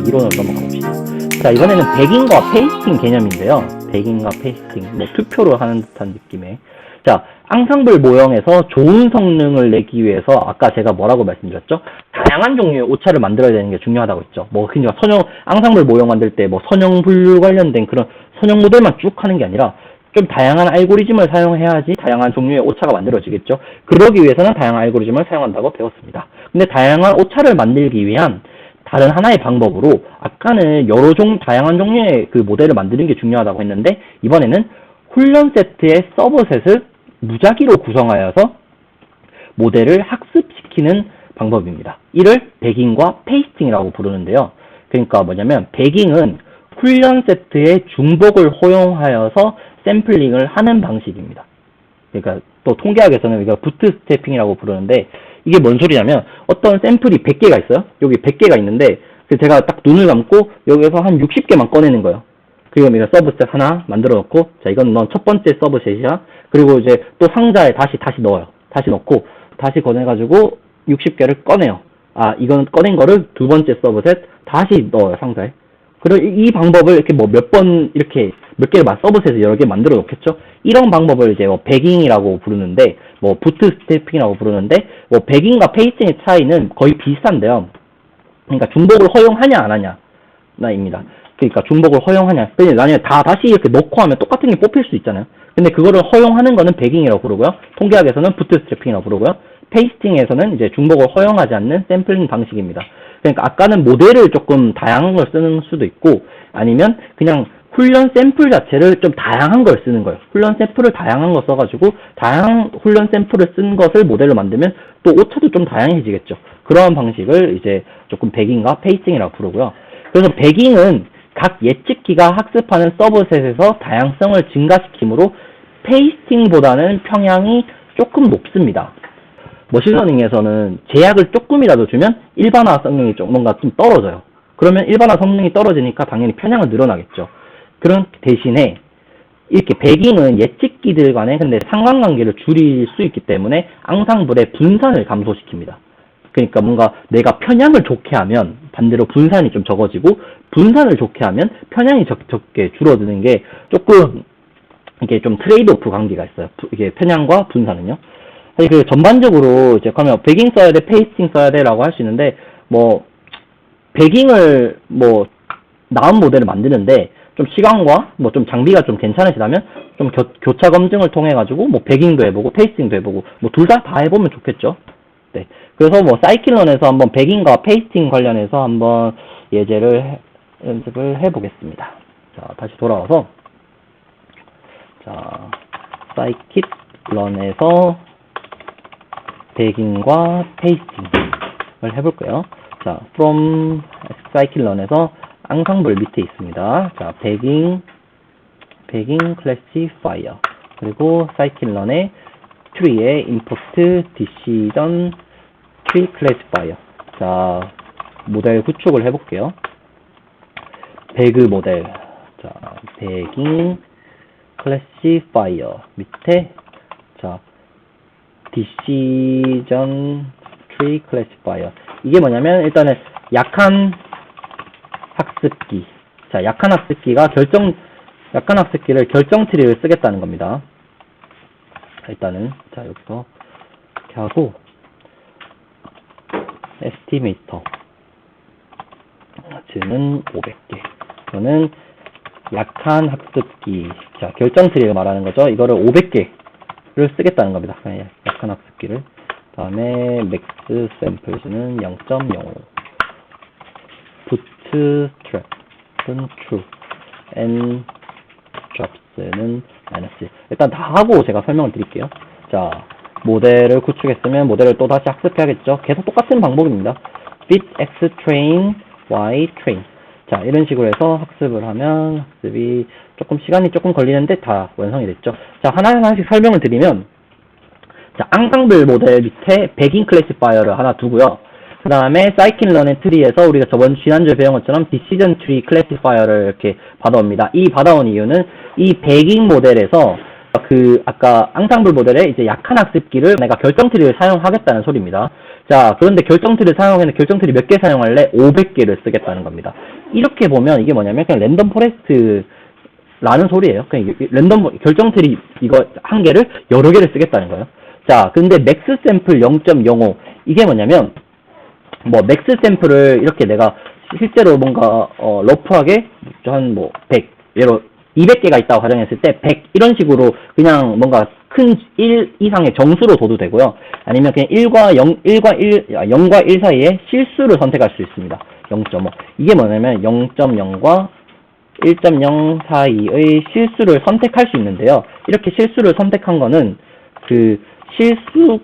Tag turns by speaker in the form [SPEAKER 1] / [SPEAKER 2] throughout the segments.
[SPEAKER 1] 이론으로 넘어가 봅시다. 자, 이번에는 배깅과 페이스팅 개념인데요. 배깅과 페이스팅, 뭐 투표를 하는 듯한 느낌의. 자, 앙상블 모형에서 좋은 성능을 내기 위해서 아까 제가 뭐라고 말씀드렸죠? 다양한 종류의 오차를 만들어야 되는 게 중요하다고 했죠. 뭐 그러니까 앙상블 모형 만들 때 뭐 선형 분류 관련된 그런 선형 모델만 쭉 하는 게 아니라 좀 다양한 알고리즘을 사용해야지 다양한 종류의 오차가 만들어지겠죠. 그러기 위해서는 다양한 알고리즘을 사용한다고 배웠습니다. 근데 다양한 오차를 만들기 위한 다른 하나의 방법으로 아까는 다양한 종류의 그 모델을 만드는 게 중요하다고 했는데 이번에는 훈련 세트의 서브셋을 무작위로 구성하여서 모델을 학습시키는 방법입니다. 이를 배깅과 페이스팅이라고 부르는데요. 그러니까 뭐냐면 배깅은 훈련 세트의 중복을 허용하여서 샘플링을 하는 방식입니다. 그러니까 또 통계학에서는 이거 부트스트래핑이라고 부르는데 이게 뭔 소리냐면 어떤 샘플이 100개가 있어요. 여기 100개가 있는데 제가 딱 눈을 감고 여기서 한 60개만 꺼내는 거예요. 그리고 이거 서브셋 하나 만들어 놓고 자 이건 넌 첫 번째 서브셋이야. 그리고 이제 또 상자에 다시 넣어요. 다시 넣고 다시 꺼내가지고 60개를 꺼내요. 아 이건 꺼낸 거를 두 번째 서브셋 다시 넣어요 상자에. 그리고 이 방법을 이렇게 뭐 몇 개를 서브셋을 여러 개 만들어 놓겠죠. 이런 방법을 이제 뭐 배깅이라고 부르는데 뭐 부트스트래핑이라고 부르는데 뭐 배깅과 페이스팅의 차이는 거의 비슷한데요. 그러니까 중복을 허용하냐 안 하냐나입니다. 그러니까 중복을 허용하냐. 근데 나중에 다시 이렇게 넣고 하면 똑같은 게 뽑힐 수 있잖아요. 근데 그거를 허용하는 거는 배깅이라고 부르고요. 통계학에서는 부트스트래핑이라고 부르고요. 페이스팅에서는 이제 중복을 허용하지 않는 샘플링 방식입니다. 그러니까 아까는 모델을 조금 다양한 걸 쓰는 수도 있고 아니면 그냥 훈련 샘플 자체를 좀 다양한 걸 쓰는 거예요. 훈련 샘플을 다양한 거 써가지고 다양한 훈련 샘플을 쓴 것을 모델로 만들면 또 오차도 좀 다양해지겠죠. 그러한 방식을 이제 조금 배깅과 페이스팅이라고 부르고요. 그래서 배깅은 각 예측기가 학습하는 서브셋에서 다양성을 증가시키므로 페이스팅보다는 평양이 조금 높습니다. 머신러닝에서는 제약을 조금이라도 주면 일반화 성능이 뭔가 좀 떨어져요. 그러면 일반화 성능이 떨어지니까 당연히 편향은 늘어나겠죠. 그런 대신에 이렇게 배깅은 예측기들 간의 근데 상관관계를 줄일 수 있기 때문에 앙상블의 분산을 감소시킵니다. 그러니까 뭔가 내가 편향을 좋게 하면 반대로 분산이 좀 적어지고 분산을 좋게 하면 편향이 적게 줄어드는 게 조금 이게 좀 트레이드 오프 관계가 있어요. 이게 편향과 분산은요. 그 전반적으로 이제 그러면 배깅 써야 돼, 페이스팅 써야 돼라고 할 수 있는데 뭐 배깅을 뭐 나은 모델을 만드는데 좀 시간과 뭐 좀 장비가 좀 괜찮으시다면 좀 교차 검증을 통해 가지고 뭐 배깅도 해보고 페이스팅도 해보고 뭐 둘 다 해보면 좋겠죠. 네. 그래서 뭐 사이클론에서 한번 배깅과 페이스팅 관련해서 한번 연습을 해보겠습니다. 자, 다시 돌아와서 자, 사이클론에서 배깅과 페이스팅을 해볼까요? 자, from 사이클론에서 앙상블 밑에 있습니다. 자, 배깅 클래시파이어 그리고 사이클론의 트리의 임포트 디시전 트리 클래시파이어. 자, 모델 구축을 해볼게요. 배그 모델. 자, 배깅 클래시파이어 밑에 자, 디시전 트리 클래시파이어. 이게 뭐냐면 일단은 약한 학습기. 자, 약한 학습기를 결정 트리를 쓰겠다는 겁니다. 일단은 자, 여기서 이렇게 하고 에스티메이터 는 500개. 이거는 약한 학습기. 자, 결정 트리를 말하는 거죠. 이거를 500개를 쓰겠다는 겁니다. 약한 학습기를. 다음에 맥스 샘플즈는 0.05. 부트스트랩은 true. and drops는 -1. 일단 다 하고 제가 설명을 드릴게요. 자, 모델을 구축했으면 모델을 또 다시 학습해야겠죠. 계속 똑같은 방법입니다. fit x train y train. 자, 이런 식으로 해서 학습을 하면 학습이 시간이 조금 걸리는데 다 완성이 됐죠. 자, 하나하나씩 설명을 드리면 자, 앙상블 모델 밑에 배깅 클래시파이어를 하나 두고요. 그 다음에 사이클런의 트리에서 우리가 지난주에 배운 것처럼 디시전 트리 클래시파이어를 이렇게 받아옵니다. 이 받아온 이유는 이 배깅 모델에서 아까 앙상블 모델의 이제 약한 학습기를 내가 결정 트리를 사용하겠다는 소리입니다. 자, 그런데 결정트를 사용하면 결정트를 몇 개 사용할래? 500개를 쓰겠다는 겁니다. 이렇게 보면 이게 뭐냐면 그냥 랜덤 포레스트라는 소리예요. 그냥 랜덤 결정트리 이거 한 개를 여러 개를 쓰겠다는 거예요. 자, 근데 맥스 샘플 0.05 이게 뭐냐면 뭐 맥스 샘플을 이렇게 내가 실제로 뭔가 러프하게 한 뭐 100 예로 200개가 있다고 가정했을 때 100 이런 식으로 그냥 뭔가 큰 1 이상의 정수로 둬도 되고요. 아니면 그냥 1과 1 사이에 실수를 선택할 수 있습니다. 0.5 이게 뭐냐면 0.0과 1.0 사이의 실수를 선택할 수 있는데요. 이렇게 실수를 선택한 거는 그 실수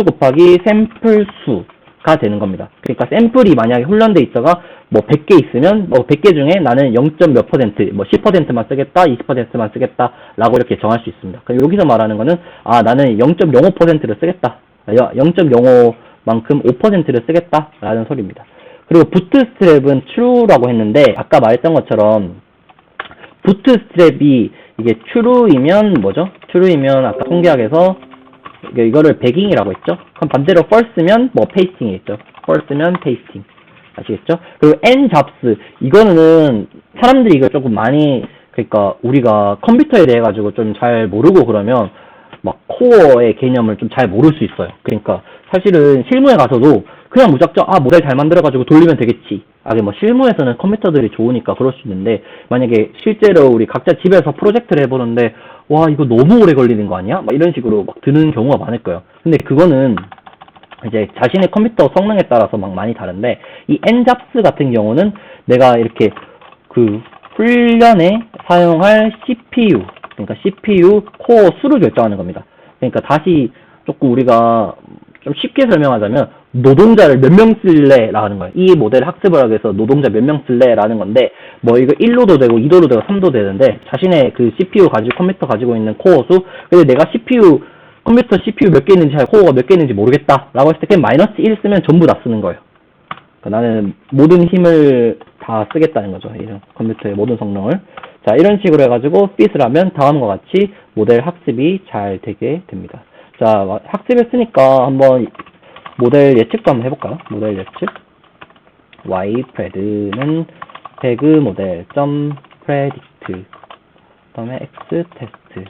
[SPEAKER 1] 곱하기 샘플 수가 되는 겁니다. 그러니까 샘플이 만약에 훈련돼 있어가 뭐 100개 있으면 뭐 100개 중에 나는 0. 몇 퍼센트, 뭐 10%만 쓰겠다, 20%만 쓰겠다라고 이렇게 정할 수 있습니다. 그럼 여기서 말하는 거는 나는 0.05%를 쓰겠다. 0.05만큼 5%를 쓰겠다라는 소리입니다. 그리고 부트스트랩은 true라고 했는데 아까 말했던 것처럼 부트스트랩이 이게 true이면 뭐죠? true이면 아까 통계학에서 이거를 배깅이라고 했죠? 그럼 반대로 false면 뭐 pasting이겠죠? false면 pasting. 아시겠죠? 그리고 n잡스 이거는 사람들이 이거 조금 많이 그러니까 우리가 컴퓨터에 대해 가지고 좀 잘 모르고 그러면 막 코어의 개념을 좀 잘 모를 수 있어요. 그러니까 사실은 실무에 가서도 그냥 무작정 모델 잘 만들어가지고 돌리면 되겠지. 뭐 실무에서는 컴퓨터들이 좋으니까 그럴 수 있는데 만약에 실제로 우리 각자 집에서 프로젝트를 해보는데 와 이거 너무 오래 걸리는 거 아니야? 막 이런 식으로 막 드는 경우가 많을 거예요. 근데 그거는 이제 자신의 컴퓨터 성능에 따라서 막 많이 다른데 이 n잡스 같은 경우는 내가 이렇게 그 훈련에 사용할 CPU 그러니까 CPU 코어 수를 결정하는 겁니다. 그러니까 다시 조금 우리가 좀 쉽게 설명하자면 노동자를 몇 명 쓸래라는 거예요. 이 모델을 학습을 하기 위해서 노동자 몇 명 쓸래라는 건데 뭐 이거 1로도 되고 2도도 되고 3도 되는데 자신의 그 CPU 가지고 컴퓨터 가지고 있는 코어 수 근데 내가 컴퓨터 CPU 몇 개 있는지 코어가 몇 개 있는지 모르겠다라고 했을 때 그냥 마이너스 1 쓰면 전부 다 쓰는 거예요. 그러니까 나는 모든 힘을 다 쓰겠다는 거죠. 이런 컴퓨터의 모든 성능을. 자, 이런 식으로 해가지고 fit을 하면 다음과 같이 모델 학습이 잘 되게 됩니다. 자, 학습했으니까 한번 모델 예측도 한번 해볼까요? 모델 예측. ypred는 배그 모델 .predict 그 다음에 xtest.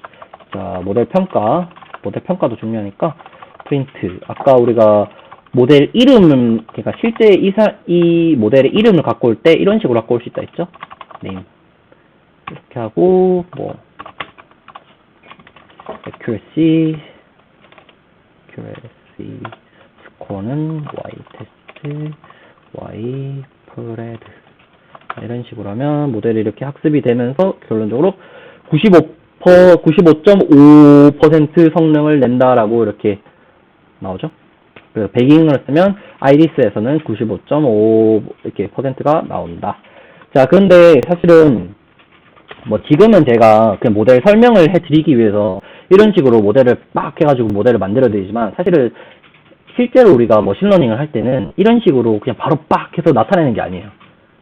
[SPEAKER 1] 자, 모델 평가도 중요하니까 print. 아까 우리가 모델 이름은 그러니까 실제 이 모델의 이름을 갖고 올 때 이런 식으로 갖고 올 수 있다 했죠? name. 이렇게 하고 뭐 accuracy 스코어는 ytest, ypred 이런 식으로 하면 모델이 이렇게 학습이 되면서 결론적으로 95.5% 성능을 낸다라고 이렇게 나오죠. 그래서 배깅을 쓰면 아이리스에서는 95.5 이렇게 %가 나온다. 자, 그런데 사실은 뭐 지금은 제가 그 모델 설명을 해드리기 위해서 이런 식으로 모델을 막 해가지고 모델을 만들어 드리지만 사실은 실제로 우리가 머신러닝을 할 때는 이런 식으로 그냥 바로 빡 해서 나타내는 게 아니에요.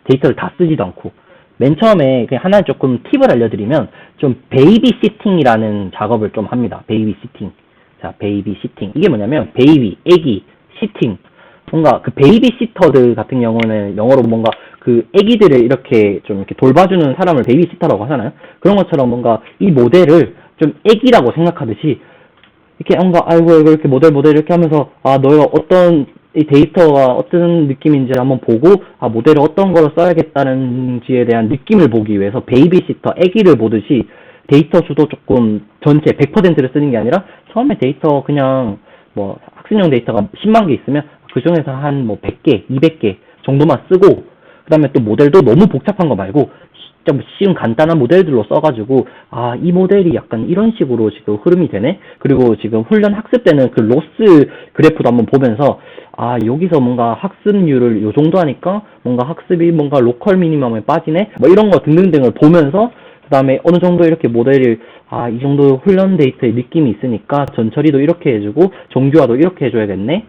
[SPEAKER 1] 데이터를 다 쓰지도 않고 맨 처음에 그냥 하나 조금 팁을 알려드리면 좀 베이비시팅이라는 작업을 좀 합니다. 베이비시팅. 자, 베이비시팅. 이게 뭐냐면 베이비, 애기, 시팅. 뭔가 그 베이비시터들 같은 경우는 영어로 뭔가 그 애기들을 이렇게 좀 이렇게 돌봐주는 사람을 베이비시터라고 하잖아요. 그런 것처럼 뭔가 이 모델을 좀 애기라고 생각하듯이 이렇게 뭔가 아이고 이렇게 모델 이렇게 하면서 너가 어떤 이 데이터가 어떤 느낌인지 한번 보고 모델을 어떤 거를 써야겠다는지에 대한 느낌을 보기 위해서 베이비시터, 애기를 보듯이 데이터 수도 조금 전체 100%를 쓰는 게 아니라 처음에 데이터 그냥 뭐 학습용 데이터가 10만 개 있으면 그 중에서 한 뭐 100개, 200개 정도만 쓰고 그 다음에 또 모델도 너무 복잡한 거 말고 좀 쉬운 간단한 모델들로 써가지고 이 모델이 약간 이런 식으로 지금 흐름이 되네. 그리고 지금 훈련 학습 때는 그 로스 그래프도 한번 보면서 여기서 뭔가 학습률을 요 정도 하니까 뭔가 학습이 뭔가 로컬 미니멈에 빠지네. 뭐 이런 거 등등등을 보면서 그 다음에 어느 정도 이렇게 모델을 이 정도 훈련 데이터의 느낌이 있으니까 전처리도 이렇게 해주고 정규화도 이렇게 해줘야겠네.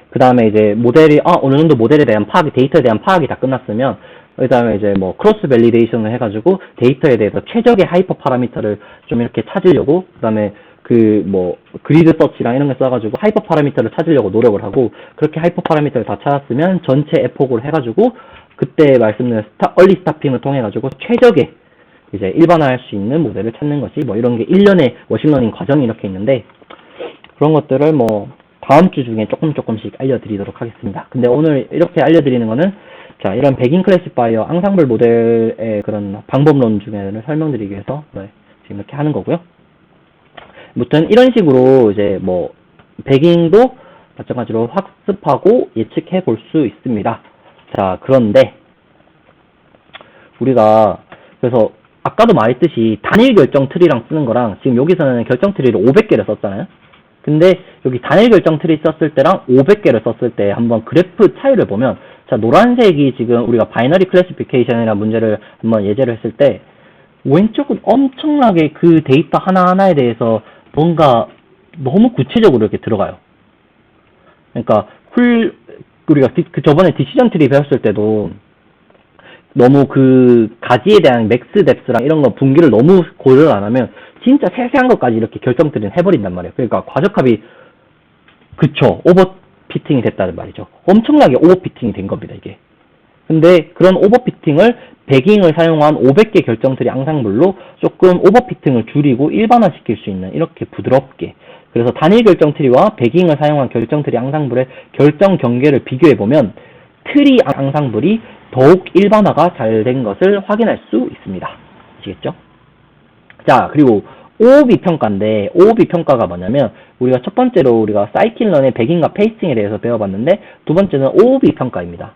[SPEAKER 1] 그 다음에 이제 모델이 어느 정도 모델에 대한 파악이 데이터에 대한 파악이 다 끝났으면 그 다음에 이제 뭐 크로스 밸리데이션을 해가지고 데이터에 대해서 최적의 하이퍼 파라미터를 좀 이렇게 찾으려고 그 다음에 그리드 서치랑 이런 거 써가지고 하이퍼 파라미터를 찾으려고 노력을 하고, 그렇게 하이퍼 파라미터를 다 찾았으면 전체 에폭으로 해가지고, 그때 말씀드린 얼리 스타핑을 통해가지고 최적의 이제 일반화할 수 있는 모델을 찾는 것이 이런 게 1년의 머신러닝 과정이 이렇게 있는데, 그런 것들을 다음 주 중에 조금씩 알려드리도록 하겠습니다. 근데 오늘 이렇게 알려드리는 거는, 자, 이런 백인 클래시파이어 앙상블 모델의 그런 방법론 중에는 설명드리기 위해서 지금 이렇게 하는 거고요. 아무튼 이런 식으로 이제 백인도 마찬가지로 학습하고 예측해 볼 수 있습니다. 자, 그런데 우리가 그래서 아까도 말했듯이 단일 결정 트리랑 쓰는 거랑, 지금 여기서는 결정 트리를 500개를 썼잖아요. 근데 여기 단일 결정 트리 썼을 때랑 500개를 썼을 때 한번 그래프 차이를 보면, 자, 노란색이 지금 우리가 바이너리 클래시피케이션이라는 문제를 한번 예제를 했을 때, 왼쪽은 엄청나게 그 데이터 하나하나에 대해서 뭔가 너무 구체적으로 이렇게 들어가요. 그러니까 우리가 저번에 디시전 트리 배웠을 때도 너무 그 가지에 대한 맥스 뎁스랑 이런 거 분기를 너무 고려를 안 하면 진짜 세세한 것까지 이렇게 결정 트리는 해버린단 말이에요. 그러니까 과적합이 오버피팅이 됐다는 말이죠. 엄청나게 오버피팅이 된 겁니다, 이게. 근데 그런 오버피팅을 배깅을 사용한 500개 결정 트리 앙상블로 조금 오버피팅을 줄이고 일반화시킬 수 있는, 이렇게 부드럽게. 그래서 단일 결정 트리와 배깅을 사용한 결정 트리 앙상블의 결정 경계를 비교해보면 트리 앙상블이 더욱 일반화가 잘 된 것을 확인할 수 있습니다. 아시겠죠? 자, 그리고 OOB 평가인데, OOB 평가가 뭐냐면, 우리가 첫 번째로 우리가 사이클런의 배깅과 페이스팅에 대해서 배워봤는데, 두 번째는 OOB 평가입니다.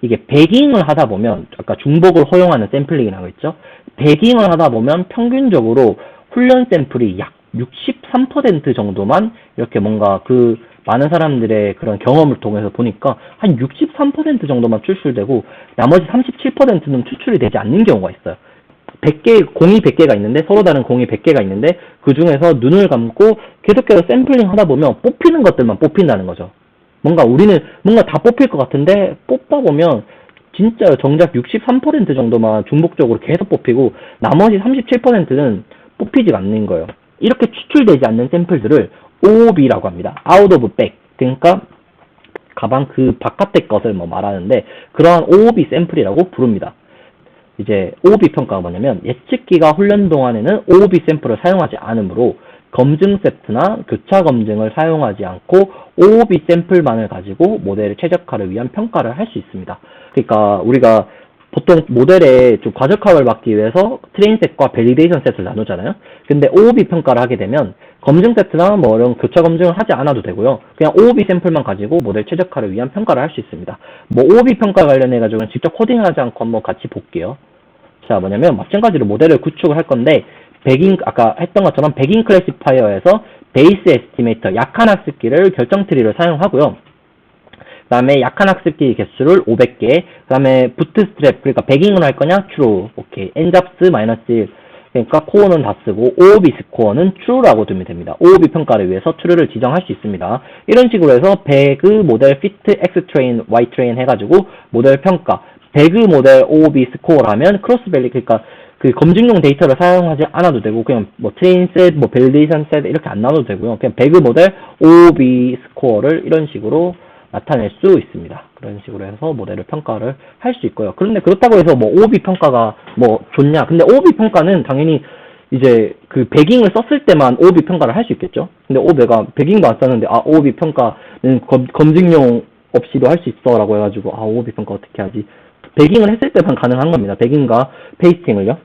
[SPEAKER 1] 이게 배깅을 하다 보면, 아까 중복을 허용하는 샘플링이라고 했죠? 배깅을 하다 보면 평균적으로 훈련 샘플이 약 63% 정도만 이렇게 뭔가 많은 사람들의 그런 경험을 통해서 보니까 한 63% 정도만 출출되고, 나머지 37%는 추출이 되지 않는 경우가 있어요. 공이 100개가 있는데, 서로 다른 공이 100개가 있는데, 그 중에서 눈을 감고 계속해서 샘플링 하다 보면 뽑히는 것들만 뽑힌다는 거죠. 우리는 다 뽑힐 것 같은데, 뽑아보면 진짜 정작 63% 정도만 중복적으로 계속 뽑히고, 나머지 37%는 뽑히지 않는 거예요. 이렇게 추출되지 않는 샘플들을 OOB라고 합니다. Out of bag. 그러니까 가방 그 바깥의 것을 말하는데, 그러한 OOB 샘플이라고 부릅니다. 이제 OOB 평가가 뭐냐면, 예측기가 훈련 동안에는 OOB 샘플을 사용하지 않으므로 검증 세트나 교차 검증을 사용하지 않고 OOB 샘플만을 가지고 모델의 최적화를 위한 평가를 할 수 있습니다. 그러니까 우리가 보통 모델의 좀 과적합을 막기 위해서 트레인 셋과 밸리데이션 셋을 나누잖아요. 근데 OOB 평가를 하게 되면 검증 세트나 이런 교차 검증을 하지 않아도 되고요. 그냥 OOB 샘플만 가지고 모델 최적화를 위한 평가를 할 수 있습니다. OOB 평가 관련해가지고는 직접 코딩을 하지 않고 한번 같이 볼게요. 자, 뭐냐면 마찬가지로 모델을 구축을 할 건데, 아까 했던 것처럼 백인 클래시파이어에서 베이스 에스티메이터, 약한 학습기를 결정 트리를 사용하고요. 그 다음에 약한 학습기 개수를 500개, 그 다음에 부트스트랩, 그러니까 배깅을 할 거냐? true. 오케이. n잡스 -1, 그러니까 코어는 다 쓰고, OOB 스코어는 true라고 두면 됩니다. OOB 평가를 위해서 true를 지정할 수 있습니다. 이런 식으로 해서 배그 모델 fit x train, y train 해가지고 모델 평가, 배그 모델 OOB 스코어라면 크로스 밸리, 그러니까 그 검증용 데이터를 사용하지 않아도 되고, 그냥 트레인 셋, 밸리데이션 셋 이렇게 안 나눠도 되고요. 그냥 배그 모델 OOB 스코어를 이런 식으로 나타낼 수 있습니다. 그런 식으로 해서 모델을 평가를 할 수 있고요. 그런데 그렇다고 해서 OOB 평가가 좋냐? 근데 OOB 평가는 당연히 이제 그 배깅을 썼을 때만 OOB 평가를 할 수 있겠죠. 근데 내가 배깅도 안 썼는데 OOB 평가는 검증용 없이도 할 수 있어라고 해가지고 OOB 평가 어떻게 하지? 배깅을 했을 때만 가능한 겁니다. 배깅과 페이스팅을요.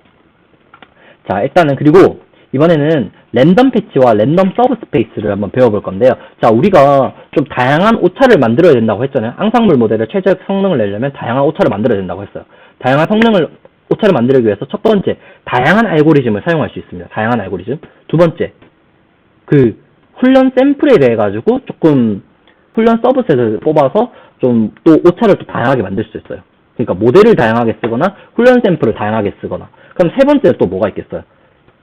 [SPEAKER 1] 자, 일단은 그리고 이번에는 랜덤 패치와 랜덤 서브 스페이스를 한번 배워볼 건데요. 자, 우리가 좀 다양한 오차를 만들어야 된다고 했잖아요. 앙상블 모델의 최적 성능을 내려면 다양한 오차를 만들어야 된다고 했어요. 다양한 오차를 만들기 위해서 첫 번째, 다양한 알고리즘을 사용할 수 있습니다. 다양한 알고리즘. 두 번째, 그 훈련 샘플에 대해 가지고 조금 훈련 서브셋을 뽑아서 좀 또 오차를 또 다양하게 만들 수 있어요. 그러니까 모델을 다양하게 쓰거나 훈련 샘플을 다양하게 쓰거나. 그럼 세 번째는 또 뭐가 있겠어요?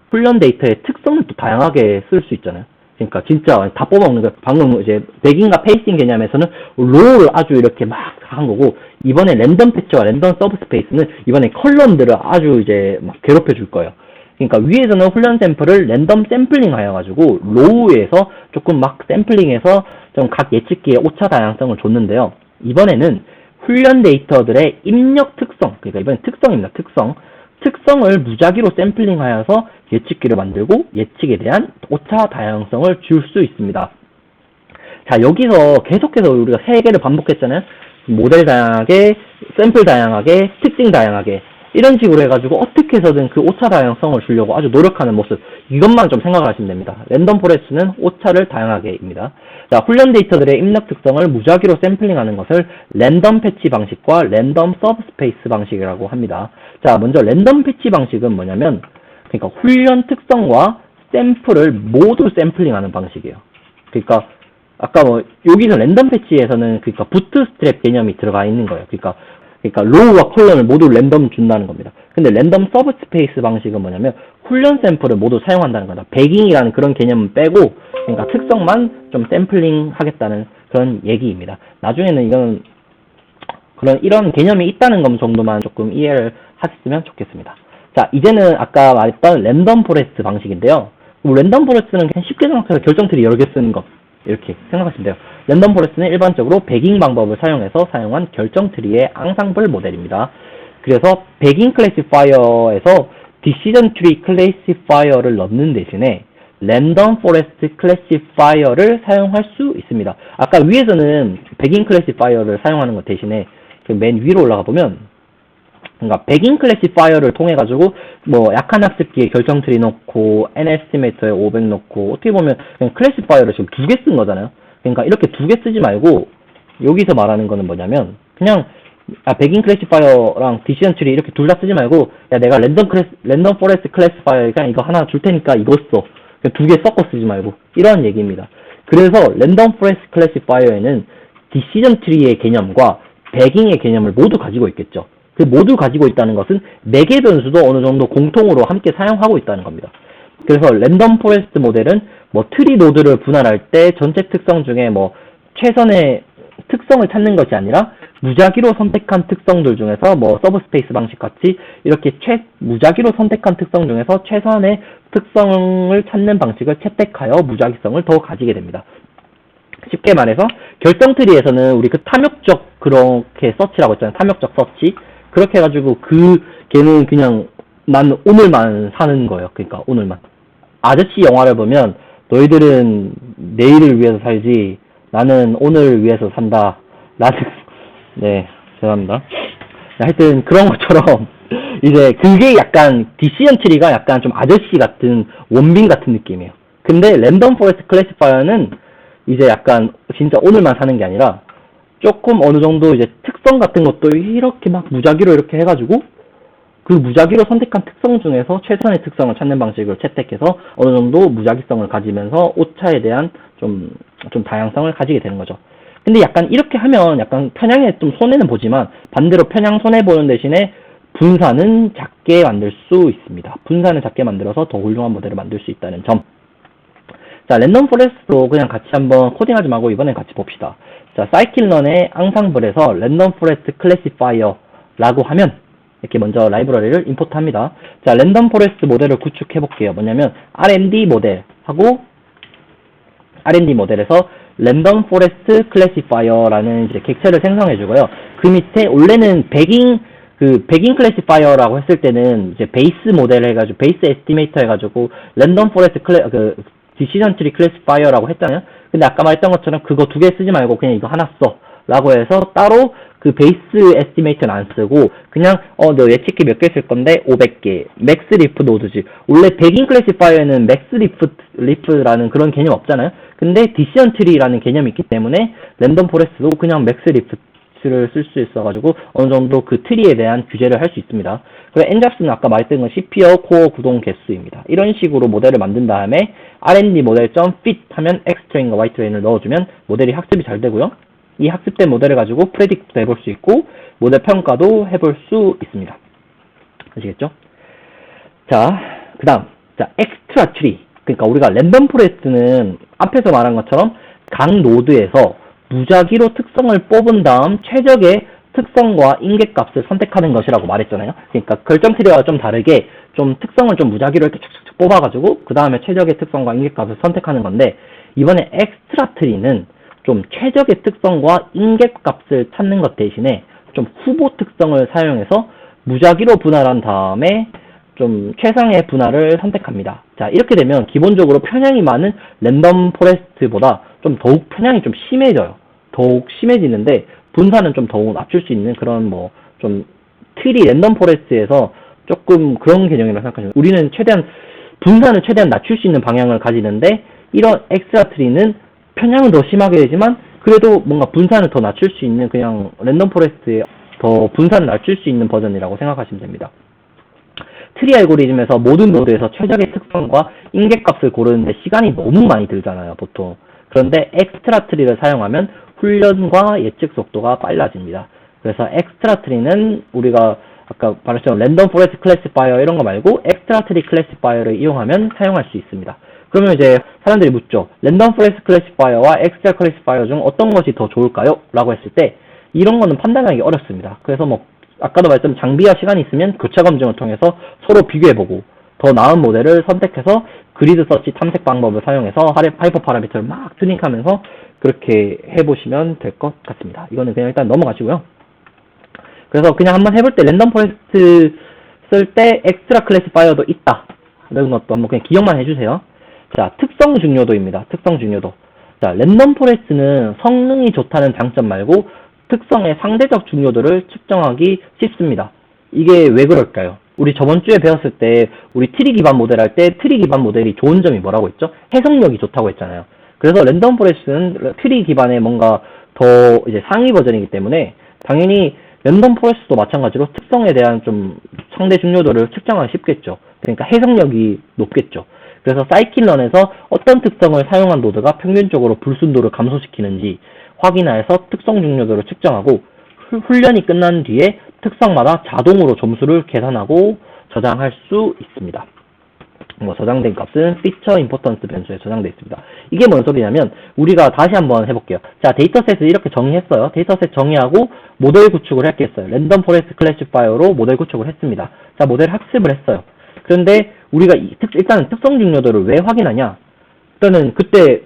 [SPEAKER 1] 훈련 데이터의 특성을 또 다양하게 쓸 수 있잖아요. 그러니까 진짜 다 뽑아먹는 거. 방금 이제 배깅과 페이스팅 개념에서는 로우를 아주 이렇게 막 한 거고, 이번에 랜덤 패치와 랜덤 서브 스페이스는 이번에 컬럼들을 아주 이제 막 괴롭혀 줄 거예요. 그러니까 위에서는 훈련 샘플을 랜덤 샘플링 하여가지고 로우에서 조금 막 샘플링해서 좀 각 예측기의 오차 다양성을 줬는데요. 이번에는 훈련 데이터들의 입력 특성, 그러니까 이번엔 특성입니다. 특성을 무작위로 샘플링하여서 예측기를 만들고 예측에 대한 오차 다양성을 줄 수 있습니다. 자, 여기서 계속해서 우리가 세 개를 반복했잖아요. 모델 다양하게, 샘플 다양하게, 특징 다양하게, 이런 식으로 해가지고 어떻게 해서든 그 오차 다양성을 주려고 아주 노력하는 모습, 이것만 좀 생각을 하시면 됩니다. 랜덤 포레스트는 오차를 다양하게입니다. 자, 훈련 데이터들의 입력 특성을 무작위로 샘플링하는 것을 랜덤 패치 방식과 랜덤 서브스페이스 방식이라고 합니다. 자, 먼저 랜덤 패치 방식은 뭐냐면, 그러니까 훈련 특성과 샘플을 모두 샘플링하는 방식이에요. 그러니까 아까 여기서 랜덤 패치에서는 그러니까 부트스트랩 개념이 들어가 있는 거예요. 그러니까 로우와 콜럼을 모두 랜덤 준다는 겁니다. 근데 랜덤 서브스페이스 방식은 뭐냐면 훈련 샘플을 모두 사용한다는 거다. 배깅이라는 그런 개념은 빼고 그러니까 특성만 좀 샘플링 하겠다는 그런 얘기입니다. 나중에는 이런 개념이 있다는 것 정도만 조금 이해를 하셨으면 좋겠습니다. 자, 이제는 아까 말했던 랜덤 포레스트 방식인데요. 랜덤 포레스트는 그냥 쉽게 생각해서 결정트리 여러 개 쓰는 것, 이렇게 생각하시면 돼요. 랜덤 포레스트는 일반적으로 배깅 방법을 사용해서 사용한 결정트리의 앙상블 모델입니다. 그래서 배깅 클래시파이어에서 디시전 트리 클래시파이어를 넣는 대신에 랜덤 포레스트 클래시파이어를 사용할 수 있습니다. 아까 위에서는 배깅 클래시파이어를 사용하는 것 대신에 그 맨 위로 올라가 보면 그러니까 배깅 클래시파이어를 통해 가지고 뭐 약한 학습기에 결정트리 넣고 NS티메이터에 500 넣고 어떻게 보면 그냥 클래시파이어를 지금 두 개 쓴 거잖아요. 그러니까 이렇게 두 개 쓰지 말고 여기서 말하는 거는 뭐냐면 그냥 배깅 클래시파이어랑 디시전 트리 이렇게 둘 다 쓰지 말고 야 내가 랜덤 포레스트 클래시파이어 그냥 이거 하나 줄 테니까 이거 써. 두 개 섞어 쓰지 말고 이런 얘기입니다. 그래서 랜덤 포레스트 클래시파이어에는 디시전 트리의 개념과 배깅의 개념을 모두 가지고 있겠죠. 그 모두 가지고 있다는 것은 매개 변수도 어느 정도 공통으로 함께 사용하고 있다는 겁니다. 그래서 랜덤 포레스트 모델은 뭐 트리 노드를 분할할 때 전체 특성 중에 뭐 최선의 특성을 찾는 것이 아니라 무작위로 선택한 특성들 중에서 뭐 서브스페이스 방식 같이 이렇게 무작위로 선택한 특성 중에서 최선의 특성을 찾는 방식을 채택하여 무작위성을 더 가지게 됩니다. 쉽게 말해서 결정트리에서는 우리 그 탐욕적 그렇게 서치라고 했잖아요. 탐욕적 서치. 그렇게 해가지고 걔는 그냥 난 오늘만 사는 거예요. 그러니까 오늘만. 아저씨 영화를 보면 너희들은 내일을 위해서 살지 나는 오늘을 위해서 산다. 네, 죄송합니다. 하여튼 그런 것처럼 이제 그게 약간 디시전 트리가 약간 좀 아저씨 같은 원빈 같은 느낌이에요. 근데 랜덤 포레스트 클래시파이어는 이제 약간 진짜 오늘만 사는 게 아니라 조금 어느 정도 이제 특성 같은 것도 이렇게 막 무작위로 이렇게 해가지고 그 무작위로 선택한 특성 중에서 최선의 특성을 찾는 방식을 채택해서 어느 정도 무작위성을 가지면서 오차에 대한 좀 다양성을 가지게 되는 거죠. 근데 약간 이렇게 하면 약간 편향에 좀 손해는 보지만 반대로 편향 손해 보는 대신에 분산은 작게 만들 수 있습니다. 분산을 작게 만들어서 더 훌륭한 모델을 만들 수 있다는 점. 자, 랜덤 포레스트로 그냥 같이 한번 코딩하지 말고 이번엔 같이 봅시다. 자, 사이클런의 앙상블에서 랜덤 포레스트 클래시파이어라고 하면 이렇게 먼저 라이브러리를 임포트합니다. 자, 랜덤 포레스트 모델을 구축해 볼게요. 뭐냐면 RMD 모델하고 RMD 모델에서 랜덤 포레스트 클래시파이어라는 이제 객체를 생성해 주고요. 그 밑에 원래는 배깅 클래시파이어라고 했을 때는 이제 베이스 모델 해가지고 베이스 에스티메이터 해가지고 랜덤 포레스트 디시전 트리 클래시파이어라고 했잖아요. 근데 아까 말했던 것처럼 그거 두 개 쓰지 말고 그냥 이거 하나 써 라고 해서 따로 그 베이스 에스티메이터는 안 쓰고 그냥 너 예측기 몇 개 쓸 건데 500개 맥스 리프 노드지. 원래 배깅 클래시파이어에는 맥스 리프라는 그런 개념 없잖아요. 근데 디시전 트리라는 개념이 있기 때문에 랜덤 포레스트도 그냥 맥스 리프를 쓸 수 있어가지고 어느 정도 그 트리에 대한 규제를 할 수 있습니다. 그리고 엔잡스는 아까 말했던 건 CPU 코어 구동 개수입니다. 이런 식으로 모델을 만든 다음에 R&D 모델.fit 하면 X트레인과 Y트레인을 넣어주면 모델이 학습이 잘 되고요. 이 학습된 모델을 가지고 프레딕트도 해볼 수 있고 모델 평가도 해볼 수 있습니다. 아시겠죠? 자, 그 다음 엑스트라 트리. 그러니까 우리가 랜덤 포레스트는 앞에서 말한 것처럼 각 노드에서 무작위로 특성을 뽑은 다음 최적의 특성과 인계값을 선택하는 것이라고 말했잖아요. 그러니까 결정 트리와 좀 다르게 좀 특성을 좀 무작위로 이렇게 착착착 뽑아가지고 그 다음에 최적의 특성과 인계값을 선택하는 건데, 이번에 엑스트라 트리는 좀 최적의 특성과 인계값을 찾는 것 대신에 좀 후보 특성을 사용해서 무작위로 분할한 다음에 좀 최상의 분할을 선택합니다. 자, 이렇게 되면 기본적으로 편향이 많은 랜덤 포레스트보다 좀 더욱 편향이 좀 심해져요. 더욱 심해지는데 분산은 좀 더욱 낮출 수 있는 그런 뭐 좀 트리 랜덤 포레스트에서 조금 그런 개념이라고 생각하시면, 우리는 최대한 분산을 최대한 낮출 수 있는 방향을 가지는데, 이런 엑스트라 트리는 편향은 더 심하게 되지만 그래도 뭔가 분산을 더 낮출 수 있는 그냥 랜덤 포레스트에 더 분산을 낮출 수 있는 버전이라고 생각하시면 됩니다. 트리 알고리즘에서 모든 노드에서 최적의 특성과 인계값을 고르는데 시간이 너무 많이 들잖아요, 보통. 그런데 엑스트라 트리를 사용하면 훈련과 예측 속도가 빨라집니다. 그래서 엑스트라 트리는 우리가 아까 말했던 랜덤 포레스트 클래시파이어 이런 거 말고 엑스트라 트리 클래시파이어를 이용하면 사용할 수 있습니다. 그러면 이제 사람들이 묻죠. 랜덤 포레스트 클래시파이어와 엑스트라 클래시파이어 중 어떤 것이 더 좋을까요? 라고 했을 때 이런 거는 판단하기 어렵습니다. 그래서 뭐 아까도 말했던 장비와 시간이 있으면 교차 검증을 통해서 서로 비교해보고 더 나은 모델을 선택해서 그리드 서치 탐색 방법을 사용해서 하이퍼 파라미터를 막 튜닝하면서 그렇게 해보시면 될 것 같습니다. 이거는 그냥 일단 넘어가시고요. 그래서 그냥 한번 해볼 때 랜덤 포레스트 쓸 때 엑스트라 클래시파이어도 있다, 이런 것도 한번 그냥 기억만 해주세요. 자, 특성 중요도입니다. 특성 중요도. 자, 랜덤 포레스트는 성능이 좋다는 장점 말고 특성의 상대적 중요도를 측정하기 쉽습니다. 이게 왜 그럴까요? 우리 저번 주에 배웠을 때 우리 트리 기반 모델 할 때 트리 기반 모델이 좋은 점이 뭐라고 했죠? 해석력이 좋다고 했잖아요. 그래서 랜덤 포레스트는 트리 기반의 뭔가 더 이제 상위 버전이기 때문에 당연히 랜덤 포레스트도 마찬가지로 특성에 대한 좀 상대 중요도를 측정하기 쉽겠죠. 그러니까 해석력이 높겠죠. 그래서 사이클런에서 어떤 특성을 사용한 노드가 평균적으로 불순도를 감소시키는지 확인하여서 특성 중요도를 측정하고 훈련이 끝난 뒤에 특성마다 자동으로 점수를 계산하고 저장할 수 있습니다. 저장된 값은 피처 임포턴스 변수에 저장되어 있습니다. 이게 뭔 소리냐면 우리가 다시 한번 해볼게요. 자, 데이터셋을 이렇게 정의했어요. 데이터셋 정의하고 모델 구축을 했겠어요. 랜덤 포레스트 클래시파이어로 모델 구축을 했습니다. 자, 모델 학습을 했어요. 그런데 우리가 일단은 특성 중요도를 왜 확인하냐? 일단은 그때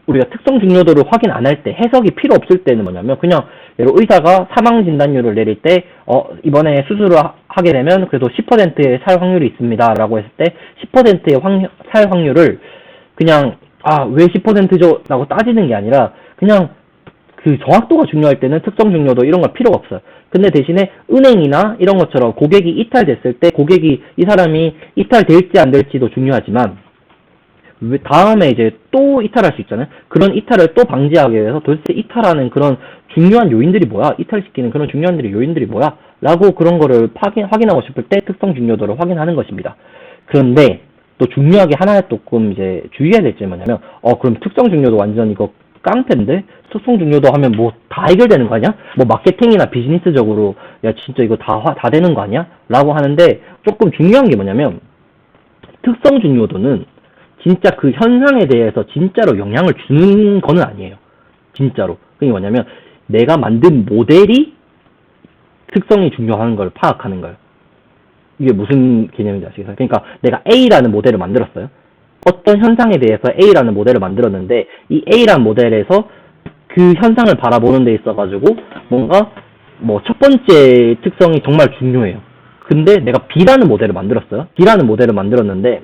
[SPEAKER 1] 우리가 특성 중요도를 확인 안 할 때, 해석이 필요 없을 때는 뭐냐면 그냥 예로 의사가 사망 진단율을 내릴 때 이번에 수술을 하게 되면 그래도 10%의 살 확률이 있습니다 라고 했을 때 10%의 살 확률을 그냥 왜 10%죠? 라고 따지는 게 아니라 그냥 그 정확도가 중요할 때는 특성 중요도 이런 거 필요가 없어요. 근데 대신에 은행이나 이런 것처럼 고객이 이탈됐을 때 이 사람이 이탈될지 안 될지도 중요하지만 다음에 이제 또 이탈할 수 있잖아요. 그런 이탈을 또 방지하기 위해서 도대체 이탈하는 그런 중요한 요인들이 뭐야? 이탈시키는 그런 중요한 요인들이 뭐야? 라고 그런 거를 확인하고 싶을 때 특성 중요도를 확인하는 것입니다. 그런데 또 중요하게 하나 조금 이제 주의해야 될 점이 뭐냐면 그럼 특성 중요도 완전 이거 깡패인데? 특성 중요도 하면 뭐 다 해결되는 거 아니야? 뭐 마케팅이나 비즈니스적으로 야 진짜 이거 다 되는 거 아니야? 라고 하는데 조금 중요한 게 뭐냐면 특성 중요도는 진짜 그 현상에 대해서 진짜로 영향을 주는 거는 아니에요. 진짜로. 그게 뭐냐면 내가 만든 모델이 특성이 중요한 걸 파악하는 거예요. 이게 무슨 개념인지 아시겠어요? 그러니까 내가 A라는 모델을 만들었어요. 어떤 현상에 대해서 A라는 모델을 만들었는데 이 A라는 모델에서 그 현상을 바라보는 데 있어가지고 뭔가 첫 번째 특성이 정말 중요해요. 근데 내가 B라는 모델을 만들었어요. B라는 모델을 만들었는데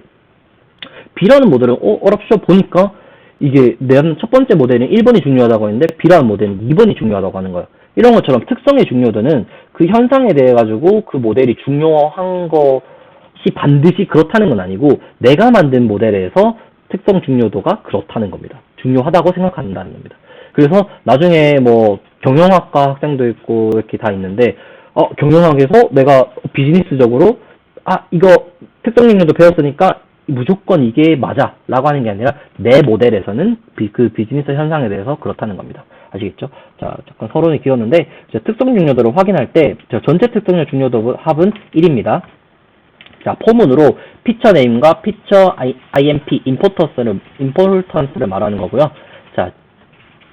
[SPEAKER 1] B라는 모델은 어랍쇼 보니까 이게 내 첫 번째 모델은 1번이 중요하다고 했는데 B라는 모델은 2번이 중요하다고 하는 거예요. 이런 것처럼 특성의 중요도는 그 현상에 대해 가지고 그 모델이 중요한 것이 반드시 그렇다는 건 아니고 내가 만든 모델에서 특성 중요도가 그렇다는 겁니다. 중요하다고 생각한다는 겁니다. 그래서 나중에 경영학과 학생도 있고 이렇게 다 있는데 경영학에서 내가 비즈니스적으로 이거 특성 중요도 배웠으니까 무조건 이게 맞아 라고 하는 게 아니라 내 모델에서는 그 비즈니스 현상에 대해서 그렇다는 겁니다. 아시겠죠? 자, 잠깐 서론이 길었는데 특성 중요도를 확인할 때 전체 특성의 중요도 합은 1입니다. 자, 포문으로 피처 네임과 피처 IMP, 임포턴스를 말하는 거고요. 자,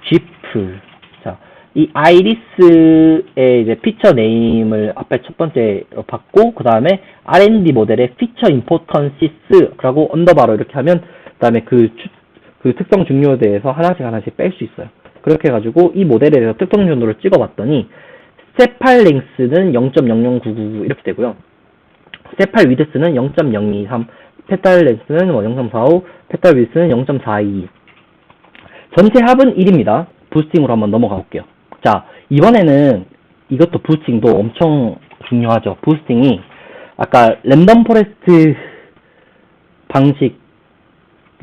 [SPEAKER 1] GIF. 자, 이 아이리스의 이제 피처 네임을 앞에 첫 번째로 받고, 그 다음에 R&D 모델의 피처 임포턴시스라고 언더바로 이렇게 하면, 그 다음에 그 특성 중요에 대해서 하나씩 뺄 수 있어요. 그렇게 해가지고 이 모델에 대해서 특성 중요도를 찍어봤더니, 세팔 랭스는 0.00999 이렇게 되고요. 세팔 위드스는 0.023, 페탈 렌스는 0.45, 페탈 위드스는 0.422. 전체 합은 1입니다. 부스팅으로 한번 넘어가 볼게요. 자, 이번에는 이것도 부스팅도 엄청 중요하죠. 부스팅이 아까 랜덤 포레스트 방식,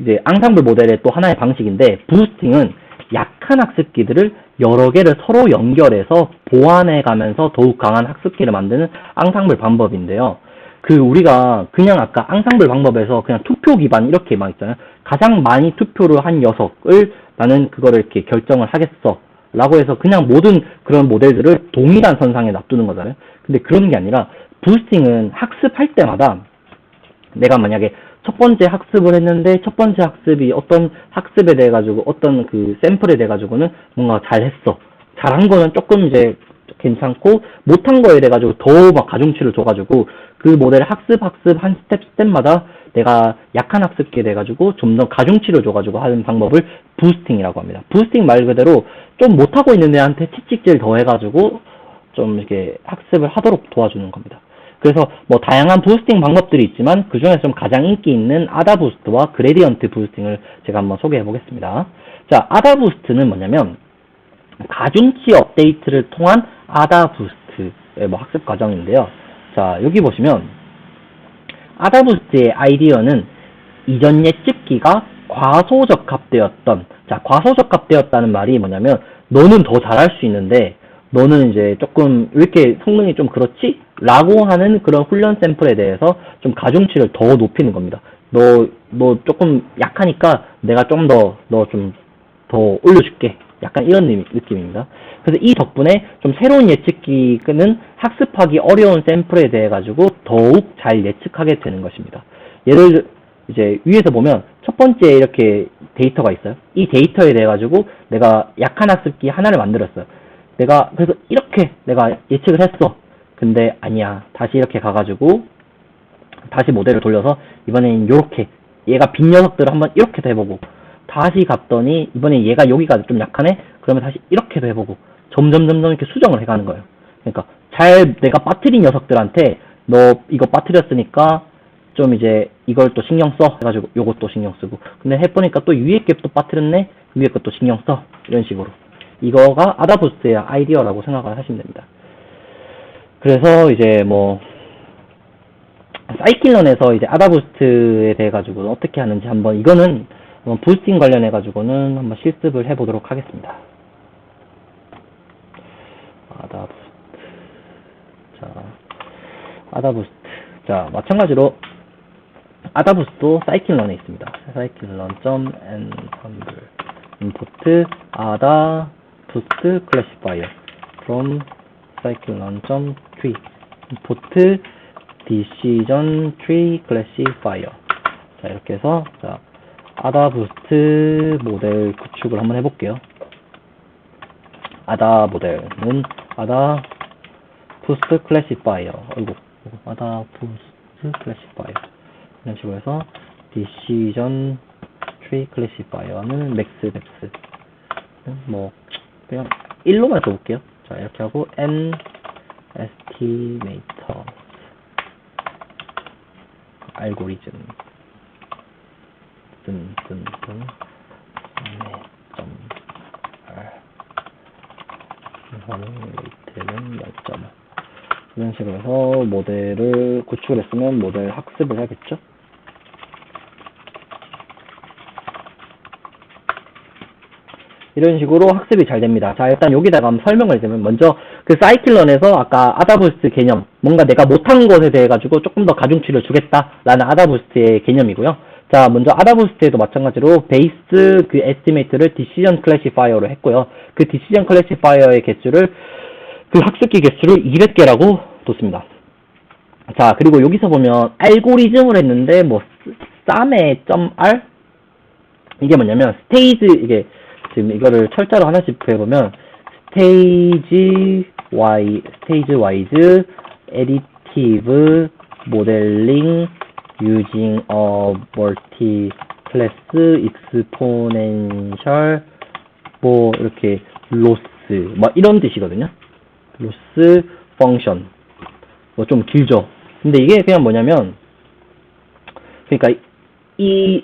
[SPEAKER 1] 이제 앙상블 모델의 또 하나의 방식인데, 부스팅은 약한 학습기들을 여러 개를 서로 연결해서 보완해 가면서 더욱 강한 학습기를 만드는 앙상블 방법인데요. 우리가 그냥 아까 앙상블 방법에서 그냥 투표 기반 이렇게 막 있잖아요. 가장 많이 투표를 한 녀석을 나는 그거를 이렇게 결정을 하겠어 라고 해서 그냥 모든 그런 모델들을 동일한 선상에 놔두는 거잖아요. 근데 그런 게 아니라 부스팅은 학습할 때마다 내가 만약에 첫 번째 학습을 했는데 첫 번째 학습이 어떤 학습에 대해 가지고 어떤 그 샘플에 대해 가지고는 뭔가 잘했어. 잘한 거는 조금 이제 괜찮고 못한 거에 대해 가지고 더 막 가중치를 줘가지고 그 모델을 학습 한 스텝마다 내가 약한 학습기에 대해 가지고 좀 더 가중치를 줘가지고 하는 방법을 부스팅이라고 합니다. 부스팅 말 그대로 좀 못하고 있는 애한테 채찍질 더 해가지고 좀 이렇게 학습을 하도록 도와주는 겁니다. 그래서 뭐 다양한 부스팅 방법들이 있지만 그 중에서 좀 가장 인기 있는 아다 부스트와 그레디언트 부스팅을 제가 한번 소개해 보겠습니다. 자, 아다 부스트는 뭐냐면 가중치 업데이트를 통한 아다 부스트의 뭐 학습 과정인데요. 자, 여기 보시면 아다 부스트의 아이디어는 이전 예측기가 과소적합되었던, 자, 과소적합되었다는 말이 뭐냐면 너는 더 잘할 수 있는데 너는 이제 조금 왜 이렇게 성능이 좀 그렇지? 라고 하는 그런 훈련 샘플에 대해서 좀 가중치를 더 높이는 겁니다. 너 조금 약하니까 내가 좀 더, 너 좀 더 올려줄게. 약간 이런 느낌입니다. 그래서 이 덕분에 좀 새로운 예측기는 학습하기 어려운 샘플에 대해 가지고 더욱 잘 예측하게 되는 것입니다. 예를 이제 위에서 보면 첫 번째 이렇게 데이터가 있어요. 이 데이터에 대해 가지고 내가 약한 학습기 하나를 만들었어요. 내가 그래서 이렇게 내가 예측을 했어. 근데 아니야. 다시 이렇게 가가지고 다시 모델을 돌려서 이번엔 요렇게 얘가 빈 녀석들을 한번 이렇게도 해보고 다시 갔더니 이번에 얘가 여기가 좀 약하네? 그러면 다시 이렇게도 해보고 점점 이렇게 수정을 해가는 거예요. 그러니까 내가 빠뜨린 녀석들한테 너 이거 빠뜨렸으니까 좀 이제 이걸 또 신경 써 해가지고 요것도 신경 쓰고 근데 해보니까 또 위에 게 또 빠뜨렸네? 위에 것도 신경 써. 이런 식으로. 이거가 아다부스트의 아이디어라고 생각을 하시면 됩니다. 그래서 이제 뭐 사이클런에서 이제 아다부스트에 대해 가지고 어떻게 하는지 한번 이거는 부스팅 관련해 가지고는 한번 실습을 해보도록 하겠습니다. 아다부스트. 자, 아다부스트. 자, 마찬가지로 아다부스트도 사이클런에 있습니다. 사이클런.ensemble import 아다부스트 classifier from scikit-learn.tree import decision tree classifier. 자, 이렇게 해서 자, 아다부스트 모델 구축을 한번 해볼게요. 아다 모델은 아다부스트 classifier. 아다부스트 classifier. 이런 식으로 해서 decision tree classifier는 max depth. 뭐 그냥 1로만 써볼게요. 자, 이렇게 하고 n estimator 알고리즘 반응 레이트는 0.5 이런 식으로 해서 모델을 구축을 했으면 모델 학습을 해야겠죠. 이런 식으로 학습이 잘 됩니다. 자, 일단 여기다가 한번 설명을 해주면 먼저 그 사이클런에서 아까 아다부스트 개념, 뭔가 내가 못한 것에 대해 가지고 조금 더 가중치를 주겠다라는 아다부스트의 개념이고요. 자, 먼저 아다부스트에도 마찬가지로 베이스 그 에스티메이트를 디시전 클래시파이어로 했고요. 그 디시전 클래시파이어의 개수를 그 학습기 개수를 200개라고 뒀습니다. 자, 그리고 여기서 보면 알고리즘을 했는데 뭐 쌈의.r 이게 뭐냐면 스테이지 이게 지금 이거를 철자로 하나씩 구해보면 stage wise additive modeling using a multi-class exponential 뭐 이렇게 loss 뭐 이런 뜻이거든요. loss function 뭐 좀 길죠. 근데 이게 그냥 뭐냐면 그러니까 이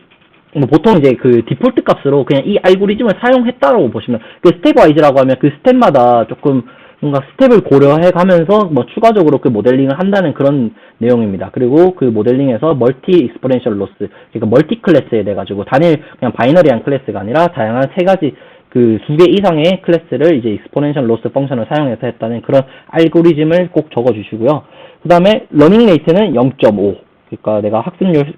[SPEAKER 1] 뭐 보통 이제 그 디폴트 값으로 그냥 이 알고리즘을 사용했다라고 보시면 그 스텝 와이즈라고 하면 그 스텝마다 조금 뭔가 스텝을 고려해 가면서 뭐 추가적으로 그 모델링을 한다는 그런 내용입니다. 그리고 그 모델링에서 멀티 익스포넨셜 로스 그러니까 멀티 클래스에 돼 가지고 단일 그냥 바이너리한 클래스가 아니라 다양한 세 가지 그 두 개 이상의 클래스를 이제 익스포넨셜 로스 펑션을 사용해서 했다는 그런 알고리즘을 꼭 적어 주시고요. 그다음에 러닝 레이트는 0.5. 그러니까 내가 학습률은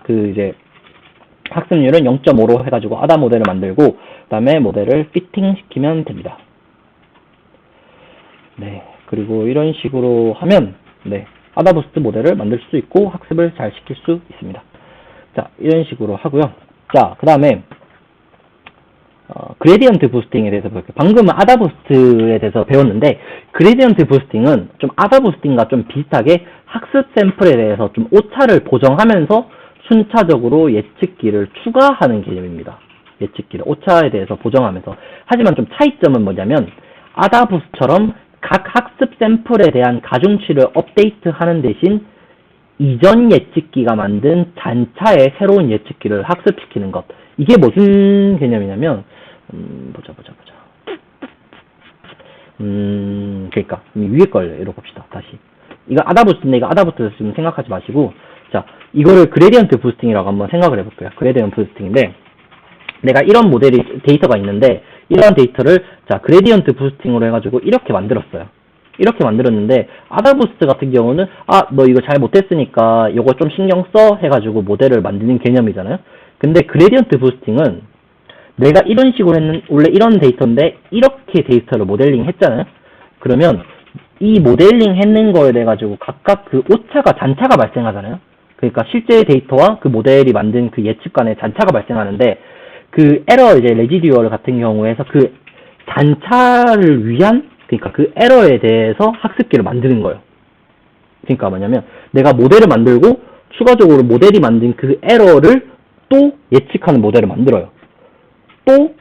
[SPEAKER 1] 0.5로 해가지고 아다 모델을 만들고 그 다음에 모델을 피팅 시키면 됩니다. 네, 그리고 이런 식으로 하면 네, 아다부스트 모델을 만들 수 있고 학습을 잘 시킬 수 있습니다. 자, 이런 식으로 하고요. 자, 그 다음에 그레디언트 부스팅에 대해서 볼게요. 방금은 아다부스트에 대해서 배웠는데 그레디언트 부스팅은 좀 아다부스팅과 좀 비슷하게 학습 샘플에 대해서 좀 오차를 보정하면서 순차적으로 예측기를 추가하는 개념입니다. 예측기를 오차에 대해서 보정하면서. 하지만 좀 차이점은 뭐냐면 아다부스처럼 각 학습 샘플에 대한 가중치를 업데이트하는 대신 이전 예측기가 만든 잔차의 새로운 예측기를 학습시키는 것. 이게 무슨 개념이냐면 보자. 그러니까 위에 걸 읽어봅시다. 다시. 이거 아다부스트인데 이거 아다부스트 지금 생각하지 마시고 자, 이거를 그레디언트 부스팅이라고 한번 생각을 해볼게요. 그레디언트 부스팅인데 내가 이런 모델이 데이터가 있는데 이런 데이터를 자 그레디언트 부스팅으로 해가지고 이렇게 만들었어요. 이렇게 만들었는데 아다부스트 같은 경우는 너 이거 잘 못했으니까 이거 좀 신경 써 해가지고 모델을 만드는 개념이잖아요. 근데 그레디언트 부스팅은 내가 이런 식으로 원래 이런 데이터인데 이렇게 데이터를 모델링 했잖아요. 그러면 이 모델링 했는 거에 대해 가지고 각각 그 오차가 잔차가 발생하잖아요. 그러니까 실제 데이터와 그 모델이 만든 그 예측 간의 잔차가 발생하는데 그 에러 이제 레지듀얼 같은 경우에서 그 잔차를 위한 그러니까 그 에러에 대해서 학습기를 만드는 거예요. 그러니까 뭐냐면 내가 모델을 만들고 추가적으로 모델이 만든 그 에러를 또 예측하는 모델을 만들어요. 또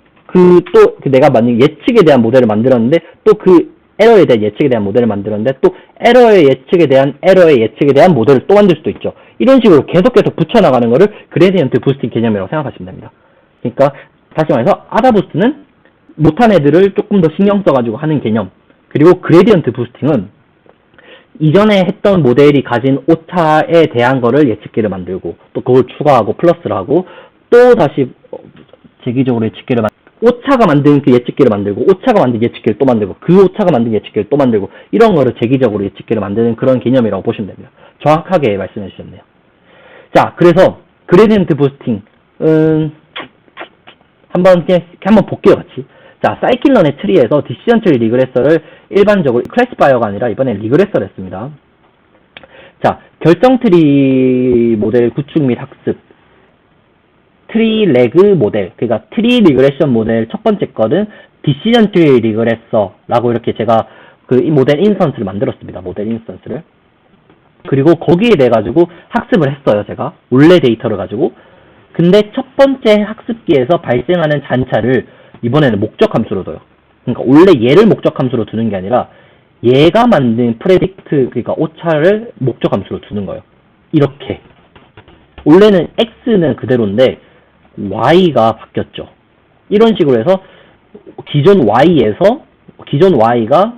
[SPEAKER 1] 내가 만든 예측에 대한 모델을 만들었는데 또 그 에러에 대한 예측에 대한 모델을 만들었는데 또 에러의 예측에 대한 모델을 또 만들 수도 있죠. 이런 식으로 계속 붙여나가는 거를 그레디언트 부스팅 개념이라고 생각하시면 됩니다. 그러니까 다시 말해서 아다부스트는 못한 애들을 조금 더 신경 써가지고 하는 개념. 그리고 그레디언트 부스팅은 이전에 했던 모델이 가진 오차에 대한 거를 예측기를 만들고 또 그걸 추가하고 플러스를 하고 또 다시 재기적으로 예측기를 오차가 만든 그 예측기를 만들고 오차가 만든 예측기를 또 만들고 그 오차가 만든 예측기를 또 만들고 이런 거를 재기적으로 예측기를 만드는 그런 개념이라고 보시면 됩니다. 정확하게 말씀해 주셨네요. 자, 그래서 그레디언트 부스팅 한번 볼게요, 같이. 자, 사이클런의 트리에서 디시전 트리 리그레서를 일반적으로 클래시파이어가 아니라 이번에 리그레서를 했습니다. 자, 결정 트리 모델 구축 및 학습 트리 레그 모델, 그러니까 트리 리그레션 모델 첫 번째 거는 디시전 트리 리그레서라고 이렇게 제가 이 모델 인스턴스를 만들었습니다. 모델 인스턴스를. 그리고 거기에 대해 가지고 학습을 했어요, 제가. 원래 데이터를 가지고. 근데 첫 번째 학습기에서 발생하는 잔차를 이번에는 목적 함수로 둬요. 그러니까 원래 얘를 목적 함수로 두는 게 아니라 얘가 만든 프레딕트, 그러니까 오차를 목적 함수로 두는 거예요. 이렇게. 원래는 x는 그대로인데 y가 바뀌었죠. 이런 식으로 해서 기존 y가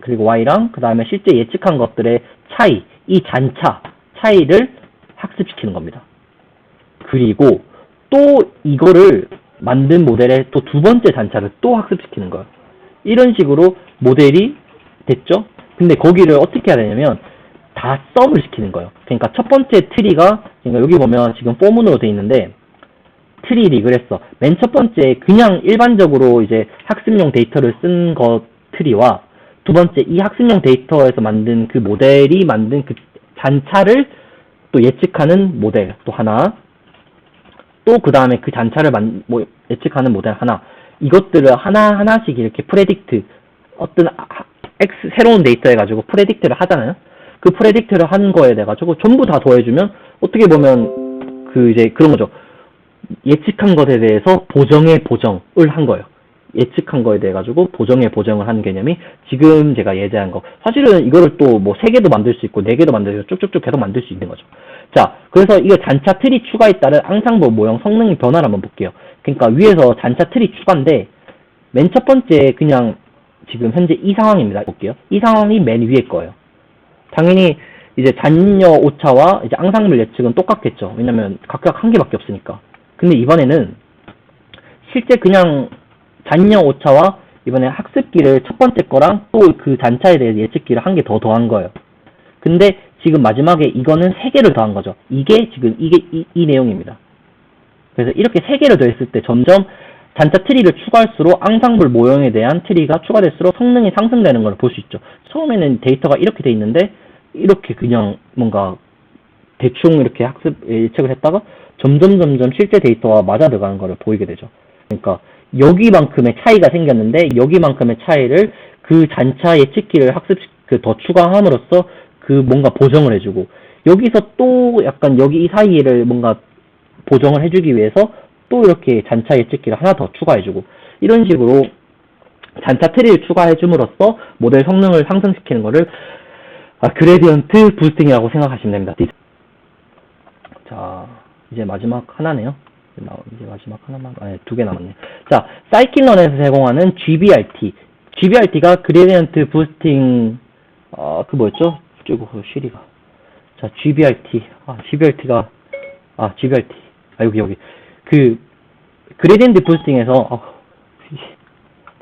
[SPEAKER 1] 그리고 y랑 그 다음에 실제 예측한 것들의 차이, 이 잔차 차이를 학습시키는 겁니다. 그리고 또 이거를 만든 모델의 또 두 번째 잔차를 또 학습시키는 거예요. 이런 식으로 모델이 됐죠. 근데 거기를 어떻게 해야 되냐면 다 썸을 시키는 거예요. 그러니까 첫 번째 트리가 그러니까 여기 보면 지금 포문으로 되어 있는데 트리 리그레서 맨 첫 번째 그냥 일반적으로 이제 학습용 데이터를 쓴 거 트리와 두 번째 이 학습용 데이터에서 만든 그 모델이 만든 그 잔차를 또 예측하는 모델 또 하나, 또 그 다음에 그 잔차를 예측하는 모델 하나, 이것들을 하나하나씩 이렇게 프레딕트 어떤 새로운 데이터 해가지고 프레딕트를 하잖아요. 그 프레딕트를 하는 거에 대해 가지고 전부 다 더해주면 어떻게 보면 이제 그런 거죠. 예측한 것에 대해서 보정의 보정을 한 거예요. 예측한 거에 대해 가지고 보정의 보정을 하는 개념이 지금 제가 예제한 거. 사실은 이거를 또 뭐 3개도 만들 수 있고 4개도 만들 수 있고 쭉쭉쭉 계속 만들 수 있는 거죠. 자, 그래서 이거 잔차 트리 추가에 따른 앙상블 모형 성능 변화를 한번 볼게요. 그러니까 위에서 잔차 트리 추가인데 맨 첫 번째 그냥 지금 현재 이 상황입니다. 볼게요. 이 상황이 맨 위에 거예요. 당연히 이제 잔여 오차와 이제 앙상블 예측은 똑같겠죠. 왜냐면 각각 한 개밖에 없으니까. 근데 이번에는 실제 그냥 잔여 오차와 이번에 학습기를 첫 번째 거랑 또 그 잔차에 대해 예측기를 한 개 더 더한 거예요. 근데 지금 마지막에 이거는 3개를 더한 거죠. 이게 지금 이 내용입니다. 그래서 이렇게 3개를 더했을 때 점점 잔차 트리를 추가할수록 앙상블 모형에 대한 트리가 추가될수록 성능이 상승되는 걸 볼 수 있죠. 처음에는 데이터가 이렇게 돼 있는데 이렇게 그냥 뭔가 대충 이렇게 학습 예측을 했다가 점점 실제 데이터와 맞아 들어가는 걸 보이게 되죠. 그러니까 여기만큼의 차이가 생겼는데 여기만큼의 차이를 그 잔차 예측기를 더 추가함으로써 그 뭔가 보정을 해주고 여기서 또 약간 여기 이 사이를 뭔가 보정을 해주기 위해서 또 이렇게 잔차 예측기를 하나 더 추가해주고 이런 식으로 잔차 트리를 추가해줌으로써 모델 성능을 상승시키는 거를 그레디언트 부스팅이라고 생각하시면 됩니다. 자, 이제 마지막 하나네요. 이제 마지막 하나만, 아니, 2개 남았네. 자, 사이킨런에서 제공하는 GBRT. GBRT가 그레디언트 부스팅, 뭐였죠? 쉬리가. 자, GBRT. GBRT. 여기. 그레디언트 부스팅에서,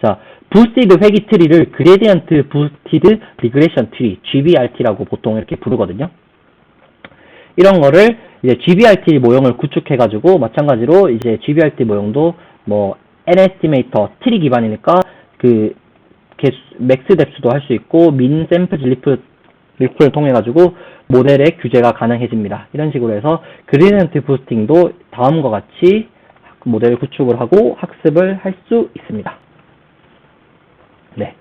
[SPEAKER 1] 자, 부스티드 회귀 트리를 그레디언트 부스티드 리그레션 트리, GBRT라고 보통 이렇게 부르거든요. 이런 거를 이제 GBRT 모형을 구축해가지고 마찬가지로 이제 GBRT 모형도 뭐 N에스티메이터 트리 기반이니까 맥스 뎁스도 할 수 있고 민 샘플 리프를 통해 가지고 모델의 규제가 가능해집니다. 이런 식으로 해서 그레디언트 부스팅도 다음과 같이 모델 구축을 하고 학습을 할 수 있습니다. 네.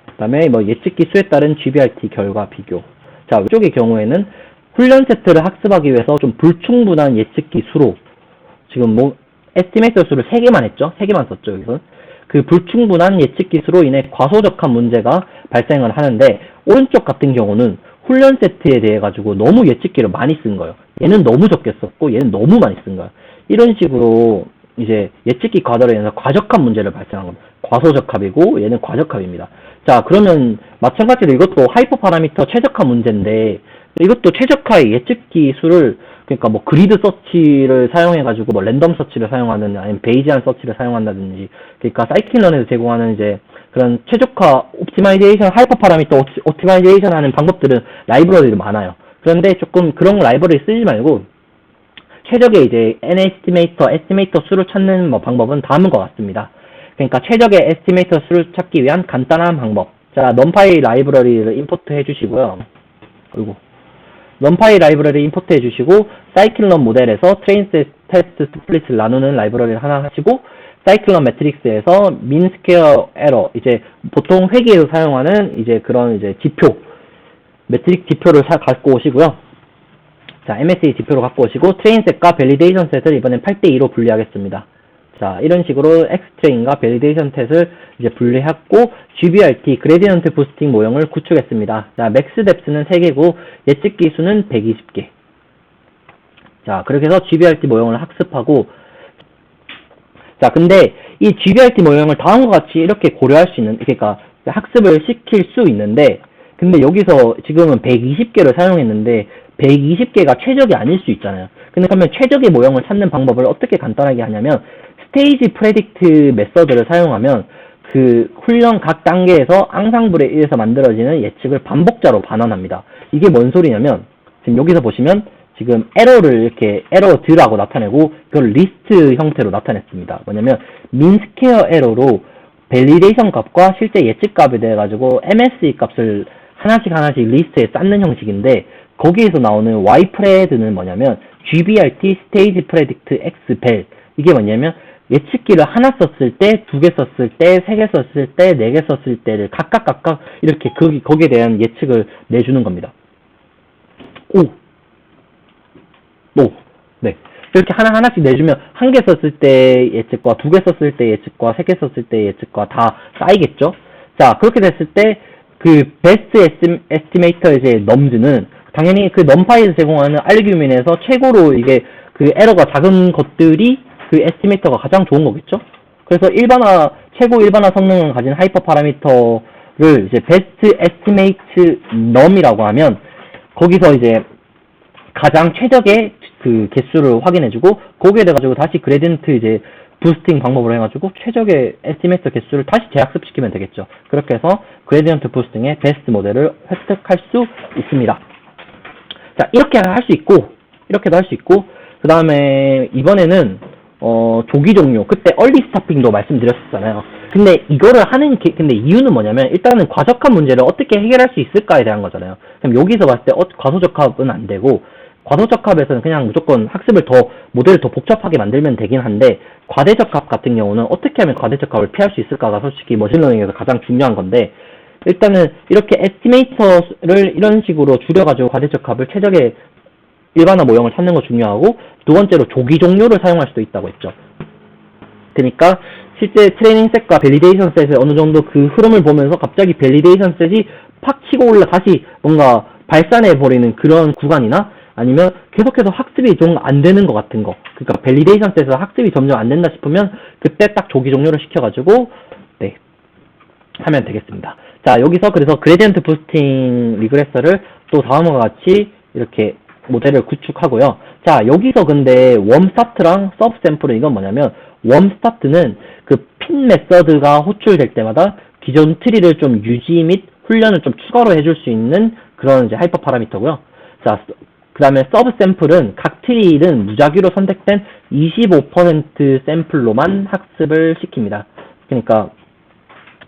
[SPEAKER 1] 그 다음에 뭐 예측기 수에 따른 GBRT 결과 비교. 자, 이쪽의 경우에는 훈련 세트를 학습하기 위해서 좀 불충분한 예측기 수로 지금 뭐 에스티메이터 수를 3개만 했죠? 3개만 썼죠, 여기서. 그 불충분한 예측기 수로 인해 과소적한 문제가 발생을 하는데 오른쪽 같은 경우는 훈련 세트에 대해 가지고 너무 예측기를 많이 쓴 거예요. 얘는 너무 적게 썼고 얘는 너무 많이 쓴 거예요. 이런 식으로 이제 예측기 과다로 인해서 과적합 문제를 발생한 겁니다. 과소적합이고 얘는 과적합입니다. 자, 그러면 마찬가지로 이것도 하이퍼 파라미터 최적화 문제인데 이것도 최적화의 예측기 수를 그러니까 뭐 그리드 서치를 사용해가지고 뭐 랜덤 서치를 사용하는 아니면 베이지안 서치를 사용한다든지 그러니까 사이킨런에서 제공하는 이제 그런 최적화 옵티마이제이션 하이퍼 파라미터 옵티마이제이션 하는 방법들은 라이브러리도 많아요. 그런데 조금 그런 라이브러리 쓰지 말고 최적의 이제 에스티메이터 수를 찾는 뭐 방법은 다음과 같습니다. 그러니까 최적의 에스티메이터 수를 찾기 위한 간단한 방법. 자, 넘파이 라이브러리를 임포트 해주시고요. 그리고 넘파이 라이브러리 임포트 해주시고 사이클런 모델에서 트레인 테스트 스플릿을 나누는 라이브러리를 하나 하시고 사이클런 매트릭스에서 민 스퀘어 에러 이제 보통 회계에서 사용하는 이제 그런 이제 지표 매트릭 지표를 갖고 오시고요. 자, MSA 지표로 갖고 오시고 트레인 셋과 밸리데이션 셋을 이번엔 8대2로 분리하겠습니다. 자, 이런 식으로 X트레인과 밸리데이션 셋을 이제 분리했고 GBRT 그레디언트 부스팅 모형을 구축했습니다. 자, 맥스 뎁스는 3개고 예측기 수는 120개. 자, 그렇게 해서 GBRT 모형을 학습하고 자, 근데 이 GBRT 모형을 다음과 같이 이렇게 고려할 수 있는 그러니까 학습을 시킬 수 있는데 근데 여기서 지금은 120개를 사용했는데 120개가 최적이 아닐 수 있잖아요. 근데 그러면 최적의 모형을 찾는 방법을 어떻게 간단하게 하냐면 스테이지 프레딕트 메서드를 사용하면 그 훈련 각 단계에서 앙상블에 의해서 만들어지는 예측을 반복자로 반환합니다. 이게 뭔 소리냐면 지금 여기서 보시면 지금 에러를 이렇게 에러드라고 나타내고 그걸 리스트 형태로 나타냈습니다. 뭐냐면 민 스퀘어 에러로 밸리데이션 값과 실제 예측 값에 대해 가지고 MSE 값을 하나씩 리스트에 쌓는 형식인데 거기에서 나오는 Y 프레드는 뭐냐면 GBRT 스테이지 프레딕트 X 벨 이게 뭐냐면 예측기를 하나 썼을 때, 두 개 썼을 때, 세 개 썼을 때, 네 개 썼을 때를 각각 이렇게 거기에 대한 예측을 내주는 겁니다. 네. 이렇게 하나씩 내주면 한 개 썼을 때 예측과 두 개 썼을 때 예측과 세 개 썼을 때 예측과 다 쌓이겠죠? 자, 그렇게 됐을 때 그 베스트 에스티메이터 이제 넘즈는 당연히 그 넘파이에서 제공하는 알규민에서 최고로 이게 그 에러가 작은 것들이 그 에스티메이터가 가장 좋은 거겠죠? 그래서 최고 일반화 성능을 가진 하이퍼 파라미터를 이제 베스트 에스티메이트 넘이라고 하면 거기서 이제 가장 최적의 그 개수를 확인해주고 거기에 대해 가지고 다시 그레디언트 이제 부스팅 방법으로 해가지고 최적의 에스티메이터 개수를 다시 재학습시키면 되겠죠. 그렇게 해서 그레디언트 부스팅의 베스트 모델을 획득할 수 있습니다. 자, 이렇게 할 수 있고 이렇게도 할 수 있고 그 다음에 이번에는 조기 종료, 그때 얼리 스타핑도 말씀드렸었잖아요. 근데 이거를 근데 이유는 뭐냐면 일단은 과적합 문제를 어떻게 해결할 수 있을까에 대한 거잖아요. 그럼 여기서 봤을 때 과소적합은 안 되고 과소적합에서는 그냥 무조건 모델을 더 복잡하게 만들면 되긴 한데 과대적합 같은 경우는 어떻게 하면 과대적합을 피할 수 있을까가 솔직히 머신러닝에서 가장 중요한 건데 일단은 이렇게 에스티메이터를 이런 식으로 줄여가지고 과대적합을 최적의 일반화 모형을 찾는 거 중요하고 두 번째로 조기 종료를 사용할 수도 있다고 했죠. 그러니까 실제 트레이닝 셋과 밸리데이션 셋의 어느 정도 그 흐름을 보면서 갑자기 밸리데이션 셋이 팍 치고 올라 다시 뭔가 발산해버리는 그런 구간이나 아니면 계속해서 학습이 좀 안 되는 것 같은 거. 그러니까 밸리데이션 셋에서 학습이 점점 안 된다 싶으면 그때 딱 조기 종료를 시켜가지고 네 하면 되겠습니다. 자, 여기서 그래서 그레디언트 부스팅 리그레서를 또 다음과 같이 이렇게 모델을 구축하고요. 자, 여기서 근데 웜스타트랑 서브샘플은 이건 뭐냐면 웜스타트는 그 핀 메서드가 호출될 때마다 기존 트리를 좀 유지 및 훈련을 좀 추가로 해줄 수 있는 그런 이제 하이퍼 파라미터고요. 자, 그 다음에 서브 샘플은 각 트리는 무작위로 선택된 25% 샘플로만 학습을 시킵니다. 그러니까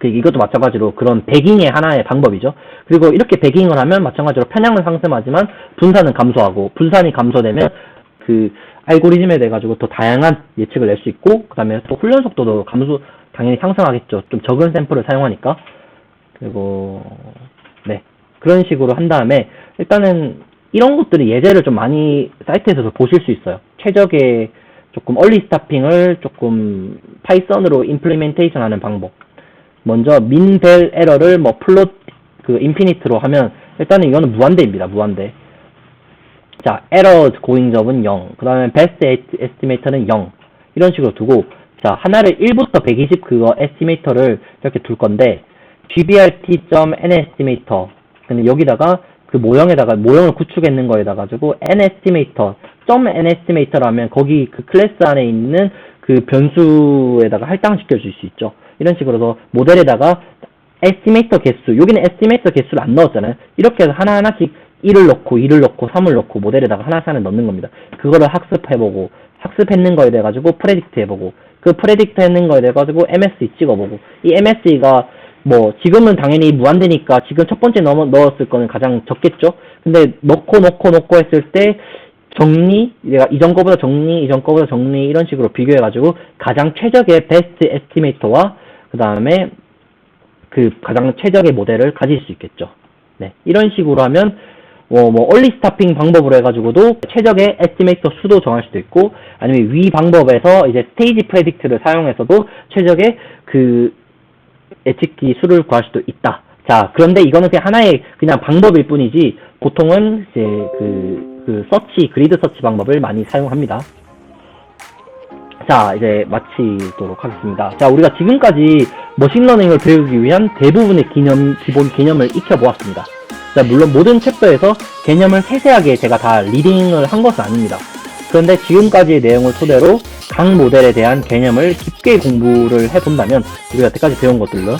[SPEAKER 1] 이것도 마찬가지로 그런 배깅의 하나의 방법이죠. 그리고 이렇게 배깅을 하면 마찬가지로 편향은 상승하지만 분산은 감소하고 분산이 감소되면 그 알고리즘에 대해 가지고 더 다양한 예측을 낼 수 있고 그 다음에 또 훈련 속도도 당연히 상승하겠죠. 좀 적은 샘플을 사용하니까. 그리고 네, 그런 식으로 한 다음에 일단은 이런 것들이 예제를 좀 많이 사이트에서도 보실 수 있어요. 최적의 조금 얼리 스타핑을 조금 파이썬으로 임플리멘테이션 하는 방법. 먼저 민벨 에러를 플롯 인피니트로 하면 일단은 이거는 무한대입니다. 무한대. 자, 에러 고잉접은 0. 그 다음에 베스트 에스티메이터는 0. 이런 식으로 두고 자, 하나를 1부터 120 그거 에스티메이터를 이렇게 둘 건데 gbrt.nestimator. 근데 여기다가 그 모형을 구축했는 거에다 가지고 nestimator, .nestimator라면 거기 그 클래스 안에 있는 그 변수에다가 할당시켜 줄 수 있죠. 이런 식으로 해서 모델에다가 에스티메이터 개수, 여기는 에스티메이터 개수를 안 넣었잖아요. 이렇게 해서 하나하나씩 1을 넣고 2를 넣고 3을 넣고 모델에다가 하나씩 넣는 겁니다. 그거를 학습해보고 학습했는 거에 대해 가지고 프레딕트 해보고 그 프레딕트 했는 거에 대해 가지고 MSE 찍어보고 이 MSE가 지금은 당연히 무한대니까 지금 첫 번째 넣었을 거는 가장 적겠죠. 근데 넣고 했을 때 내가 이전 거보다 정리 이런 식으로 비교해가지고 가장 최적의 베스트 에스티메이터와 그 다음에 그 가장 최적의 모델을 가질 수 있겠죠. 네, 이런 식으로 하면 얼리 스타핑 방법으로 해가지고도 최적의 에스티메이터 수도 정할 수도 있고 아니면 위 방법에서 이제 스테이지 프레딕트를 사용해서도 최적의 그 예측기 수를 구할 수도 있다. 자, 그런데 이거는 그냥 하나의 그냥 방법일 뿐이지 보통은 이제 그리드 서치 방법을 많이 사용합니다. 자, 이제 마치도록 하겠습니다. 자, 우리가 지금까지 머신러닝을 배우기 위한 대부분의 기본 개념을 익혀보았습니다. 자, 물론 모든 챕터에서 개념을 세세하게 제가 다 리딩을 한 것은 아닙니다. 그런데 지금까지의 내용을 토대로 각 모델에 대한 개념을 깊게 공부를 해본다면 우리가 여태까지 배운 것들로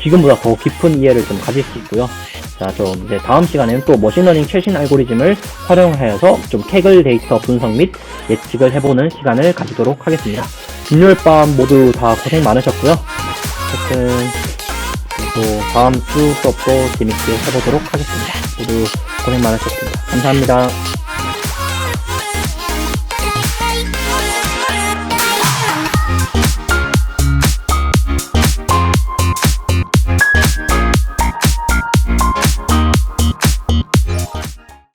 [SPEAKER 1] 지금보다 더 깊은 이해를 좀 가질 수 있고요. 자, 이제 다음 시간에는 또 머신러닝 최신 알고리즘을 활용하여서 좀 캐글 데이터 분석 및 예측을 해보는 시간을 가지도록 하겠습니다. 금요일 밤 모두 다 고생 많으셨고요. 하여튼 또 다음 주 수업도 재밌게 해보도록 하겠습니다. 모두 고생 많으셨습니다. 감사합니다.